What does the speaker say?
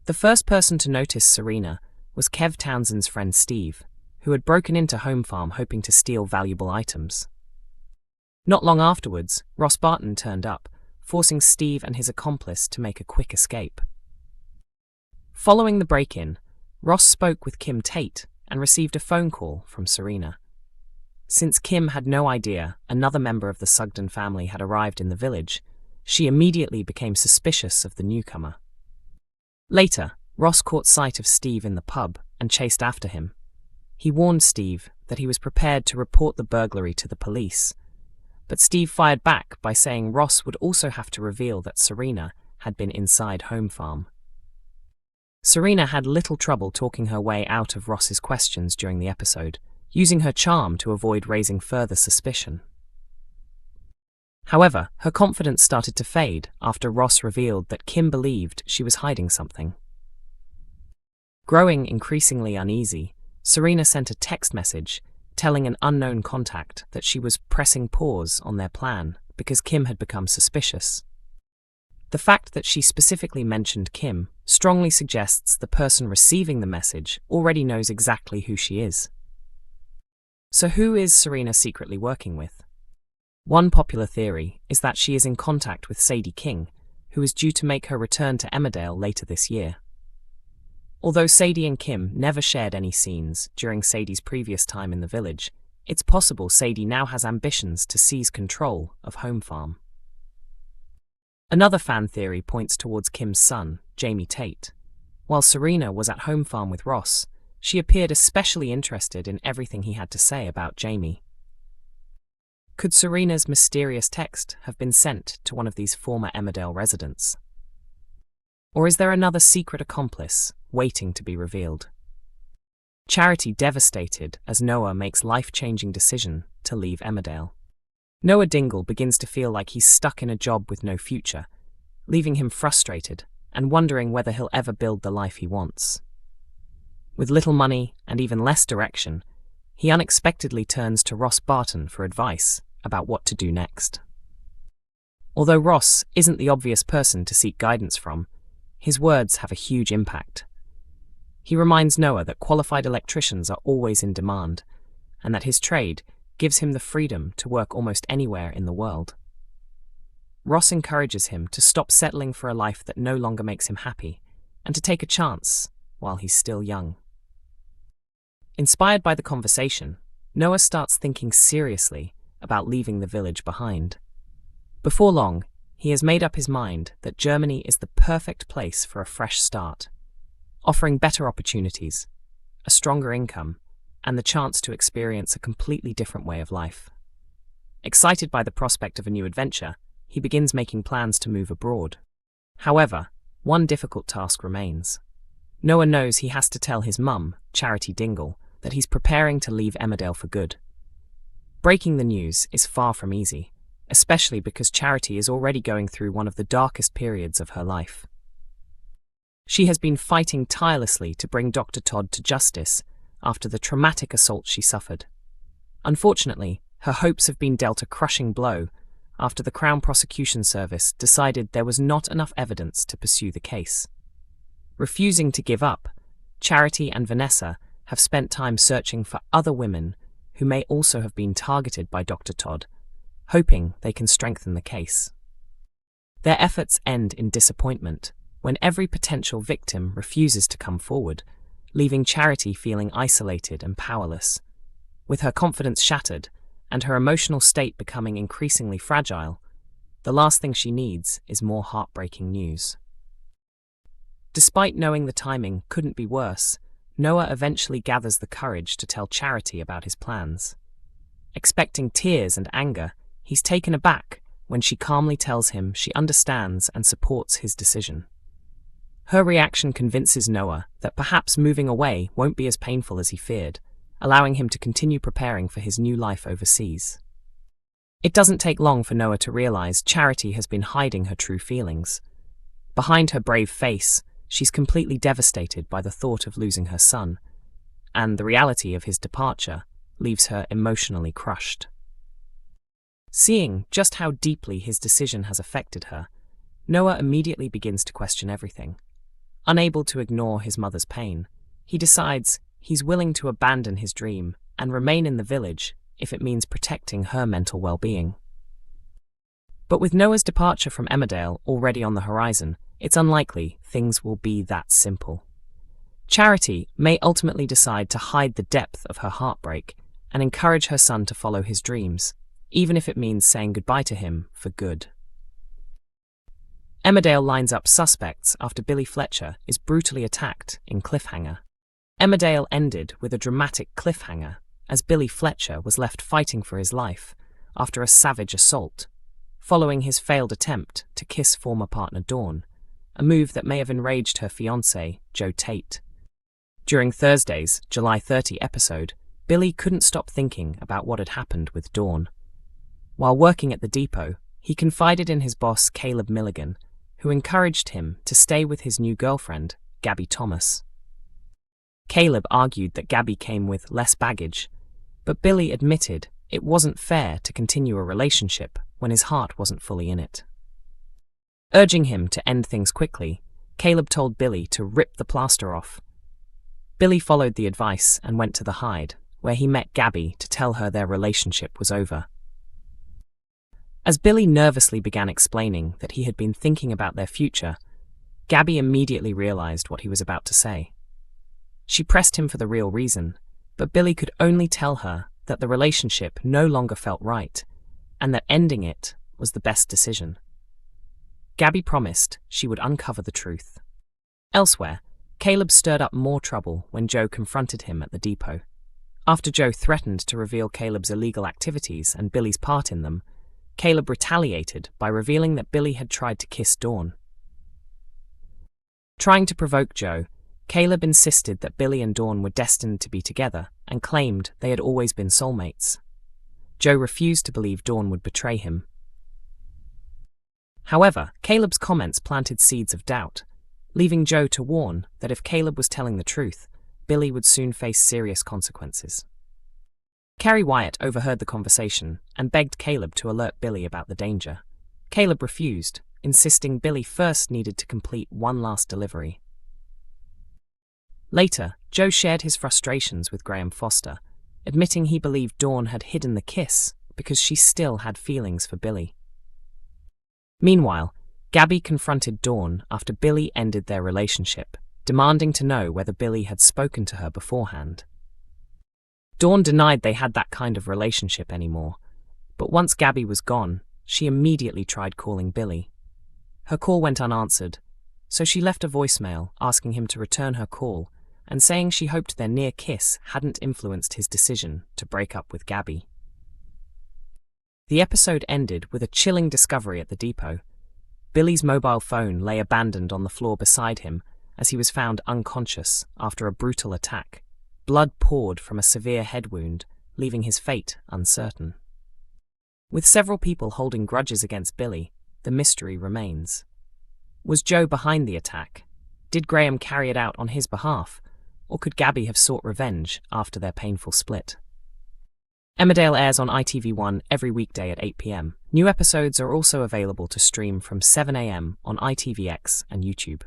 The first person to notice Serena was Kev Townsend's friend Steve, who had broken into Home Farm hoping to steal valuable items. Not long afterwards, Ross Barton turned up, forcing Steve and his accomplice to make a quick escape. Following the break-in, Ross spoke with Kim Tate and received a phone call from Serena. Since Kim had no idea another member of the Sugden family had arrived in the village, she immediately became suspicious of the newcomer. Later, Ross caught sight of Steve in the pub and chased after him. He warned Steve that he was prepared to report the burglary to the police, but Steve fired back by saying Ross would also have to reveal that Serena had been inside Home Farm. Serena had little trouble talking her way out of Ross's questions during the episode, using her charm to avoid raising further suspicion. However, her confidence started to fade after Ross revealed that Kim believed she was hiding something. Growing increasingly uneasy, Serena sent a text message telling an unknown contact that she was pressing pause on their plan because Kim had become suspicious. The fact that she specifically mentioned Kim strongly suggests the person receiving the message already knows exactly who she is. So who is Serena secretly working with? One popular theory is that she is in contact with Sadie King, who is due to make her return to Emmerdale later this year. Although Sadie and Kim never shared any scenes during Sadie's previous time in the village, it's possible Sadie now has ambitions to seize control of Home Farm. Another fan theory points towards Kim's son, Kim Tate. While Serena was at Home Farm with Ross, she appeared especially interested in everything he had to say about Jamie. Could Serena's mysterious text have been sent to one of these former Emmerdale residents? Or is there another secret accomplice waiting to be revealed? Charity devastated as Noah makes life-changing decision to leave Emmerdale. Noah Dingle begins to feel like he's stuck in a job with no future, leaving him frustrated and wondering whether he'll ever build the life he wants. With little money and even less direction, he unexpectedly turns to Ross Barton for advice about what to do next. Although Ross isn't the obvious person to seek guidance from, his words have a huge impact. He reminds Noah that qualified electricians are always in demand, and that his trade gives him the freedom to work almost anywhere in the world. Ross encourages him to stop settling for a life that no longer makes him happy, and to take a chance while he's still young. Inspired by the conversation, Noah starts thinking seriously about leaving the village behind. Before long, he has made up his mind that Germany is the perfect place for a fresh start, offering better opportunities, a stronger income, and the chance to experience a completely different way of life. Excited by the prospect of a new adventure, he begins making plans to move abroad. However, one difficult task remains. Noah knows he has to tell his mum, Charity Dingle, that he's preparing to leave Emmerdale for good. Breaking the news is far from easy, especially because Charity is already going through one of the darkest periods of her life. She has been fighting tirelessly to bring Dr. Todd to justice after the traumatic assault she suffered. Unfortunately, her hopes have been dealt a crushing blow after the Crown Prosecution Service decided there was not enough evidence to pursue the case. Refusing to give up, Charity and Vanessa have spent time searching for other women who may also have been targeted by Dr. Todd, hoping they can strengthen the case. Their efforts end in disappointment when every potential victim refuses to come forward, leaving Charity feeling isolated and powerless. With her confidence shattered and her emotional state becoming increasingly fragile, the last thing she needs is more heartbreaking news. Despite knowing the timing couldn't be worse, Noah eventually gathers the courage to tell Charity about his plans. Expecting tears and anger, he's taken aback when she calmly tells him she understands and supports his decision. Her reaction convinces Noah that perhaps moving away won't be as painful as he feared, allowing him to continue preparing for his new life overseas. It doesn't take long for Noah to realize Charity has been hiding her true feelings. Behind her brave face, she's completely devastated by the thought of losing her son, and the reality of his departure leaves her emotionally crushed. Seeing just how deeply his decision has affected her, Noah immediately begins to question everything. Unable to ignore his mother's pain, he decides he's willing to abandon his dream and remain in the village if it means protecting her mental well-being. But with Noah's departure from Emmerdale already on the horizon, it's unlikely things will be that simple. Charity may ultimately decide to hide the depth of her heartbreak and encourage her son to follow his dreams, even if it means saying goodbye to him for good. Emmerdale lines up suspects after Billy Fletcher is brutally attacked in Cliffhanger. Emmerdale ended with a dramatic cliffhanger as Billy Fletcher was left fighting for his life after a savage assault, following his failed attempt to kiss former partner Dawn, a move that may have enraged her fiancé, Joe Tate. During Thursday's July 30 episode, Billy couldn't stop thinking about what had happened with Dawn. While working at the depot, he confided in his boss, Caleb Milligan, who encouraged him to stay with his new girlfriend, Gabby Thomas. Caleb argued that Gabby came with less baggage, but Billy admitted it wasn't fair to continue a relationship when his heart wasn't fully in it. Urging him to end things quickly, Caleb told Billy to rip the plaster off. Billy followed the advice and went to the hide, where he met Gabby to tell her their relationship was over. As Billy nervously began explaining that he had been thinking about their future, Gabby immediately realized what he was about to say. She pressed him for the real reason, but Billy could only tell her that the relationship no longer felt right, and that ending it was the best decision. Gabby promised she would uncover the truth. Elsewhere, Caleb stirred up more trouble when Joe confronted him at the depot. After Joe threatened to reveal Caleb's illegal activities and Billy's part in them, Caleb retaliated by revealing that Billy had tried to kiss Dawn. Trying to provoke Joe, Caleb insisted that Billy and Dawn were destined to be together and claimed they had always been soulmates. Joe refused to believe Dawn would betray him. However, Caleb's comments planted seeds of doubt, leaving Joe to warn that if Caleb was telling the truth, Billy would soon face serious consequences. Carrie Wyatt overheard the conversation and begged Caleb to alert Billy about the danger. Caleb refused, insisting Billy first needed to complete one last delivery. Later, Joe shared his frustrations with Graham Foster, admitting he believed Dawn had hidden the kiss because she still had feelings for Billy. Meanwhile, Gabby confronted Dawn after Billy ended their relationship, demanding to know whether Billy had spoken to her beforehand. Dawn denied they had that kind of relationship anymore, but once Gabby was gone, she immediately tried calling Billy. Her call went unanswered, so she left a voicemail asking him to return her call and saying she hoped their near kiss hadn't influenced his decision to break up with Gabby. The episode ended with a chilling discovery at the depot. Billy's mobile phone lay abandoned on the floor beside him as he was found unconscious after a brutal attack. Blood poured from a severe head wound, leaving his fate uncertain. With several people holding grudges against Billy, the mystery remains. Was Joe behind the attack? Did Graham carry it out on his behalf? Or could Gabby have sought revenge after their painful split? Emmerdale airs on ITV1 every weekday at 8 p.m. New episodes are also available to stream from 7 a.m. on ITVX and YouTube.